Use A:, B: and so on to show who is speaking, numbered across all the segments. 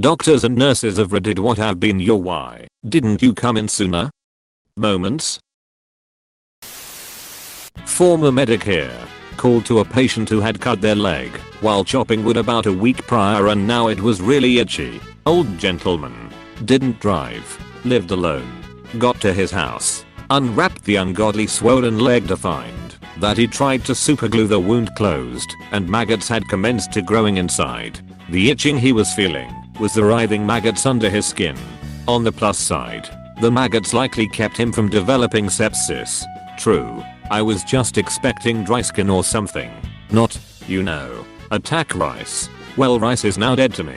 A: Doctors and nurses of Reddit, what have been your why didn't you come in sooner moments? Former medic here. Called to a patient who had cut their leg while chopping wood about a week prior and now it was really itchy. Old gentleman. Didn't drive. Lived alone. Got to his house. Unwrapped the ungodly swollen leg to find that he tried to superglue the wound closed and maggots had commenced to growing inside. The itching he was feeling was the writhing maggots under his skin. On the plus side, the maggots likely kept him from developing sepsis. True. I was just expecting dry skin or something. Not, attack rice. Well, rice is now dead to me.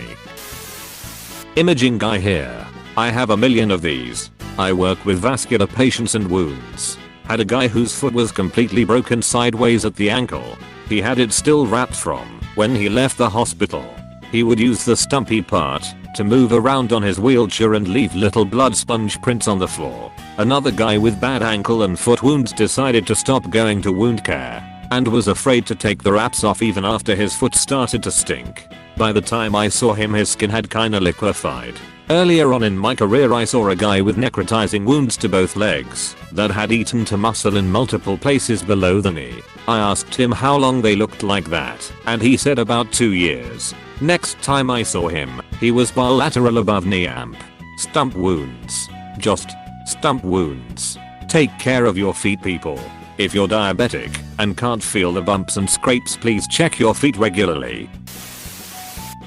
A: Imaging guy here. I have a million of these. I work with vascular patients and wounds. Had a guy whose foot was completely broken sideways at the ankle. He had it still wrapped from when he left the hospital. He would use the stumpy part to move around on his wheelchair and leave little blood sponge prints on the floor. Another guy with bad ankle and foot wounds decided to stop going to wound care and was afraid to take the wraps off even after his foot started to stink. By the time I saw him his skin had kinda liquefied. Earlier on in my career I saw a guy with necrotizing wounds to both legs that had eaten to muscle in multiple places below the knee. I asked him how long they looked like that and he said about 2 years. Next time I saw him, he was bilateral above knee amp. Stump wounds. Just stump wounds. Take care of your feet, people. If you're diabetic and can't feel the bumps and scrapes, please check your feet regularly.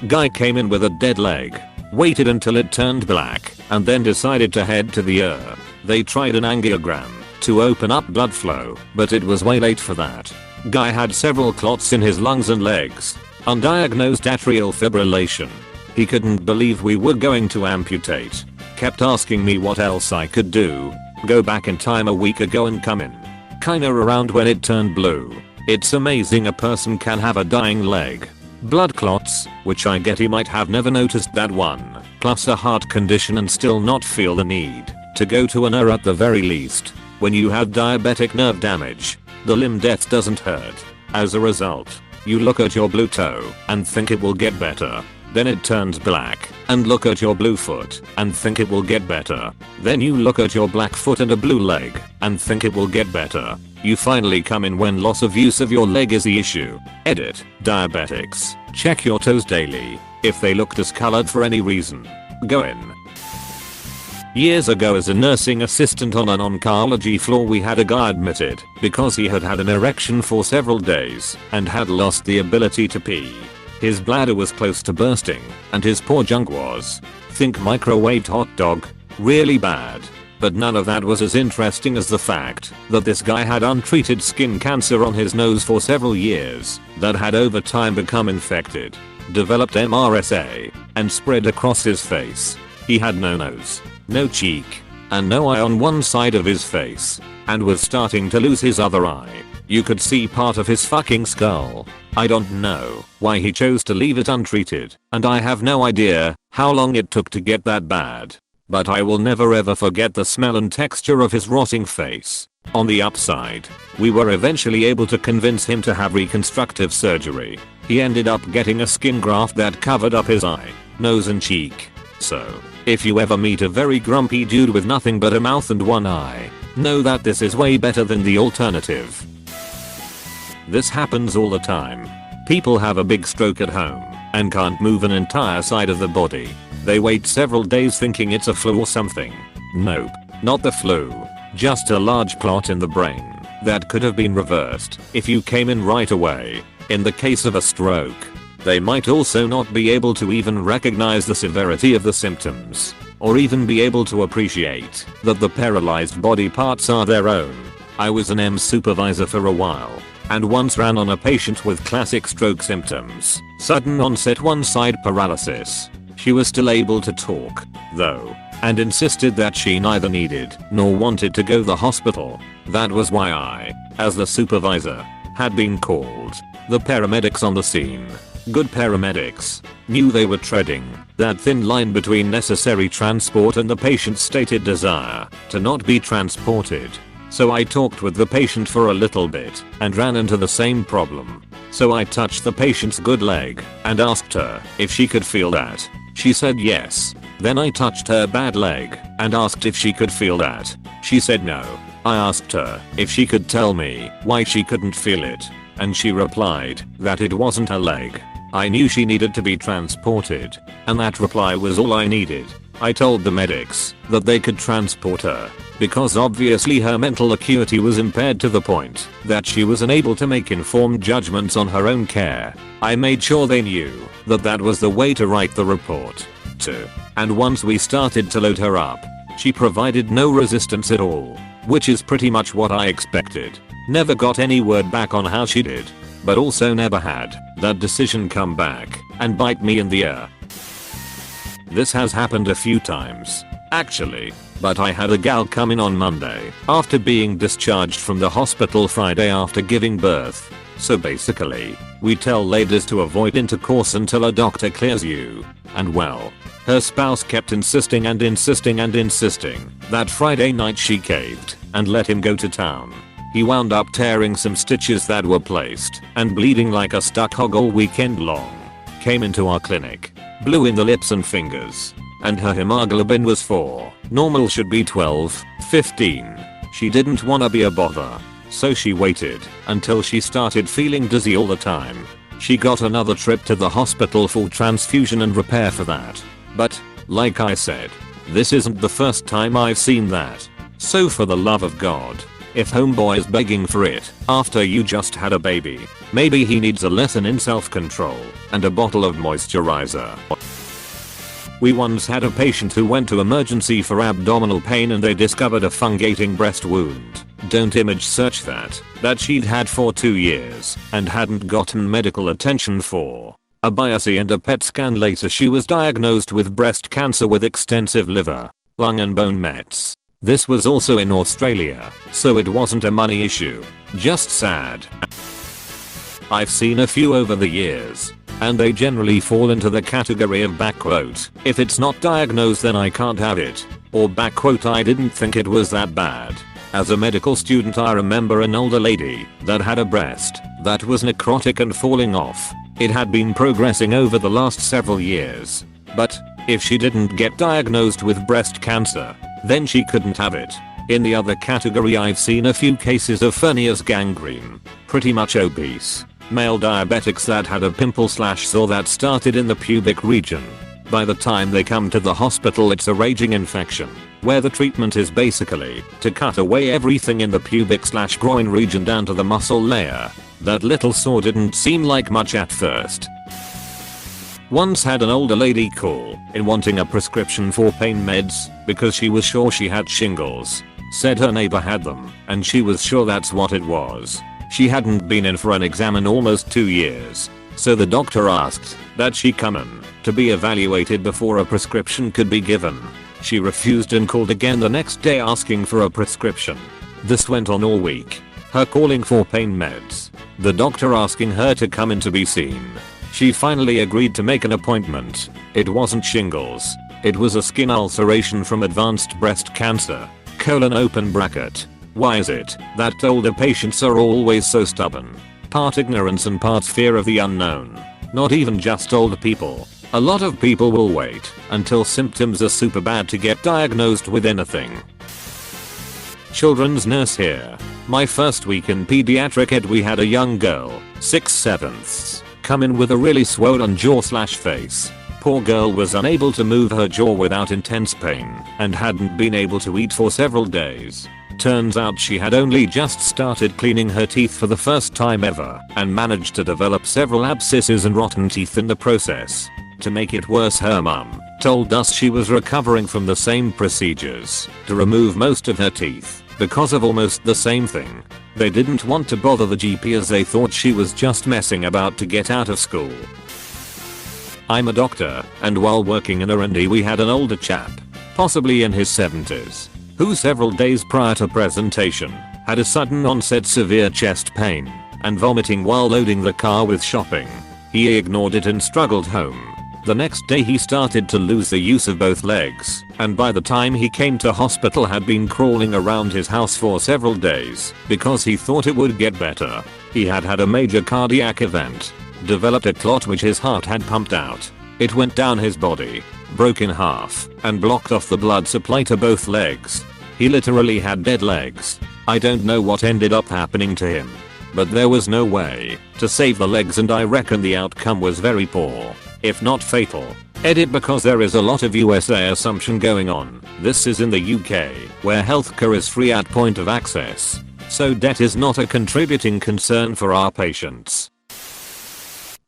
A: Guy came in with a dead leg. Waited until it turned black and then decided to head to the ER. They tried an angiogram to open up blood flow, but it was way late for that. Guy had several clots in his lungs and legs. Undiagnosed atrial fibrillation. He couldn't believe we were going to amputate. Kept asking me what else I could do. Go back in time a week ago and come in. Kinda around when it turned blue. It's amazing a person can have a dying leg. Blood clots, which I get he might have never noticed that one, plus a heart condition and still not feel the need to go to an ER at the very least. When you have diabetic nerve damage, the limb death doesn't hurt. As a result, you look at your blue toe and think it will get better. Then it turns black and look at your blue foot and think it will get better. Then you look at your black foot and a blue leg and think it will get better. You finally come in when loss of use of your leg is the issue. Edit. Diabetics. Check your toes daily. If they look discolored for any reason, go in. Years ago as a nursing assistant on an oncology floor we had a guy admitted because he had had an erection for several days and had lost the ability to pee. His bladder was close to bursting and his poor junk was, think microwaved hot dog, really bad. But none of that was as interesting as the fact that this guy had untreated skin cancer on his nose for several years that had over time become infected, developed MRSA, and spread across his face. He had no nose, no cheek, and no eye on one side of his face, and was starting to lose his other eye. You could see part of his fucking skull. I don't know why he chose to leave it untreated, and I have no idea how long it took to get that bad. But I will never ever forget the smell and texture of his rotting face. On the upside, we were eventually able to convince him to have reconstructive surgery. He ended up getting a skin graft that covered up his eye, nose and cheek. So, if you ever meet a very grumpy dude with nothing but a mouth and one eye, know that this is way better than the alternative. This happens all the time. People have a big stroke at home and can't move an entire side of the body. They wait several days thinking it's a flu or something. Nope, not the flu. Just a large clot in the brain that could have been reversed if you came in right away. In the case of a stroke, they might also not be able to even recognize the severity of the symptoms, or even be able to appreciate that the paralyzed body parts are their own. I was an EMS supervisor for a while, and once ran on a patient with classic stroke symptoms, sudden onset one side paralysis. She was still able to talk, though, and insisted that she neither needed nor wanted to go to the hospital. That was why I, as the supervisor, had been called. The paramedics on the scene, good paramedics, knew they were treading that thin line between necessary transport and the patient's stated desire to not be transported. So I talked with the patient for a little bit and ran into the same problem. So I touched the patient's good leg and asked her if she could feel that. She said yes. Then I touched her bad leg and asked if she could feel that. She said no. I asked her if she could tell me why she couldn't feel it, and she replied that it wasn't her leg. I knew she needed to be transported, and that reply was all I needed. I told the medics that they could transport her because obviously her mental acuity was impaired to the point that she was unable to make informed judgments on her own care. I made sure they knew that that was the way to write the report too. And once we started to load her up, she provided no resistance at all, which is pretty much what I expected. Never got any word back on how she did, but also never had that decision come back and bite me in the ear. This has happened a few times, actually, but I had a gal come in on Monday after being discharged from the hospital Friday after giving birth. So basically, we tell ladies to avoid intercourse until a doctor clears you. And well, her spouse kept insisting that Friday night she caved and let him go to town. He wound up tearing some stitches that were placed and bleeding like a stuck hog all weekend long. Came into our clinic, blew in the lips and fingers, and her hemoglobin was 4. Normal should be 12, 15. She didn't wanna be a bother, so she waited until she started feeling dizzy all the time. She got another trip to the hospital for transfusion and repair for that. But, like I said, this isn't the first time I've seen that. So for the love of God, if homeboy's begging for it after you just had a baby, maybe he needs a lesson in self-control and a bottle of moisturizer. We once had a patient who went to emergency for abdominal pain and they discovered a fungating breast wound. Don't image search that she'd had for 2 years and hadn't gotten medical attention for. A biopsy and a PET scan later she was diagnosed with breast cancer with extensive liver, lung and bone mets. This was also in Australia, so it wasn't a money issue, just sad. I've seen a few over the years, and they generally fall into the category of "if it's not diagnosed then I can't have it," or "I didn't think it was that bad." As a medical student I remember an older lady that had a breast that was necrotic and falling off. It had been progressing over the last several years, but if she didn't get diagnosed with breast cancer, then she couldn't have it. In the other category I've seen a few cases of hernias gangrene, pretty much obese, male diabetics that had a pimple/sore that started in the pubic region. By the time they come to the hospital it's a raging infection, where the treatment is basically to cut away everything in the pubic/groin region down to the muscle layer. That little sore didn't seem like much at first. Once had an older lady call in wanting a prescription for pain meds because she was sure she had shingles. Said her neighbor had them and she was sure that's what it was. She hadn't been in for an exam in almost 2 years, so the doctor asked that she come in to be evaluated before a prescription could be given. She refused and called again the next day asking for a prescription. This went on all week. Her calling for pain meds, the doctor asking her to come in to be seen. She finally agreed to make an appointment. It wasn't shingles. It was a skin ulceration from advanced breast cancer. Why is it that older patients are always so stubborn? Part ignorance and part fear of the unknown. Not even just older people. A lot of people will wait until symptoms are super bad to get diagnosed with anything. Children's nurse here. My first week in pediatric ed we had a young girl, 6/7, come in with a really swollen jaw/face. Poor girl was unable to move her jaw without intense pain and hadn't been able to eat for several days. Turns out she had only just started cleaning her teeth for the first time ever and managed to develop several abscesses and rotten teeth in the process. To make it worse her mum told us she was recovering from the same procedures to remove most of her teeth because of almost the same thing. They didn't want to bother the GP as they thought she was just messing about to get out of school. I'm a doctor, and while working in R&D we had an older chap, possibly in his 70s, who several days prior to presentation had a sudden onset severe chest pain and vomiting while loading the car with shopping. He ignored it and struggled home. The next day he started to lose the use of both legs, and by the time he came to hospital had been crawling around his house for several days because he thought it would get better. He had had a major cardiac event, developed a clot which his heart had pumped out. It went down his body, broke in half, and blocked off the blood supply to both legs. He literally had dead legs. I don't know what ended up happening to him, but there was no way to save the legs, and I reckon the outcome was very poor, if not fatal. Edit, because there is a lot of USA assumption going on. This is in the UK, where healthcare is free at point of access, so debt is not a contributing concern for our patients.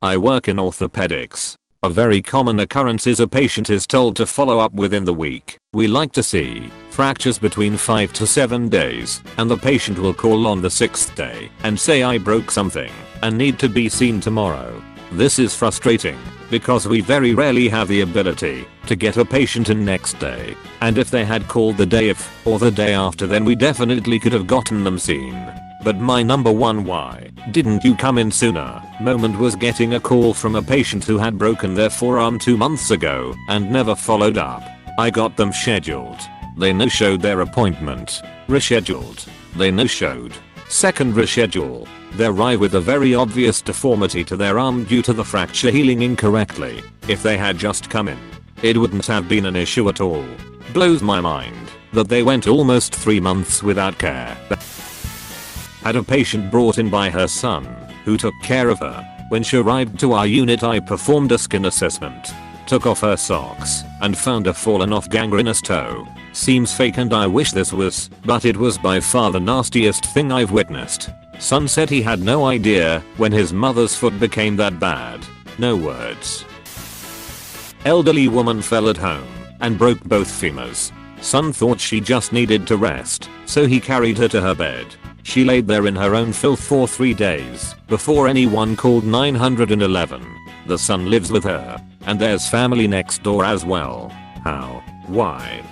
A: I work in orthopedics. A very common occurrence is a patient is told to follow up within the week. We like to see fractures between 5 to 7 days, and the patient will call on the 6th day and say, I broke something and need to be seen tomorrow. This is frustrating because we very rarely have the ability to get a patient in next day, and if they had called the day or the day after, then we definitely could have gotten them seen. But my number one why didn't you come in sooner moment was getting a call from a patient who had broken their forearm 2 months ago and never followed up. I got them scheduled. They no-showed their appointment. Rescheduled. They no-showed. Second reschedule. They arrive with a very obvious deformity to their arm due to the fracture healing incorrectly. If they had just come in, it wouldn't have been an issue at all. Blows my mind that they went almost 3 months without care. Had a patient brought in by her son, who took care of her. When she arrived to our unit, I performed a skin assessment, took off her socks, and found a fallen off gangrenous toe. Seems fake and I wish this was, but it was by far the nastiest thing I've witnessed. Son said he had no idea when his mother's foot became that bad. No words. Elderly woman fell at home and broke both femurs. Son thought she just needed to rest, so he carried her to her bed. She laid there in her own filth for 3 days before anyone called 911. The son lives with her, and there's family next door as well. How? Why?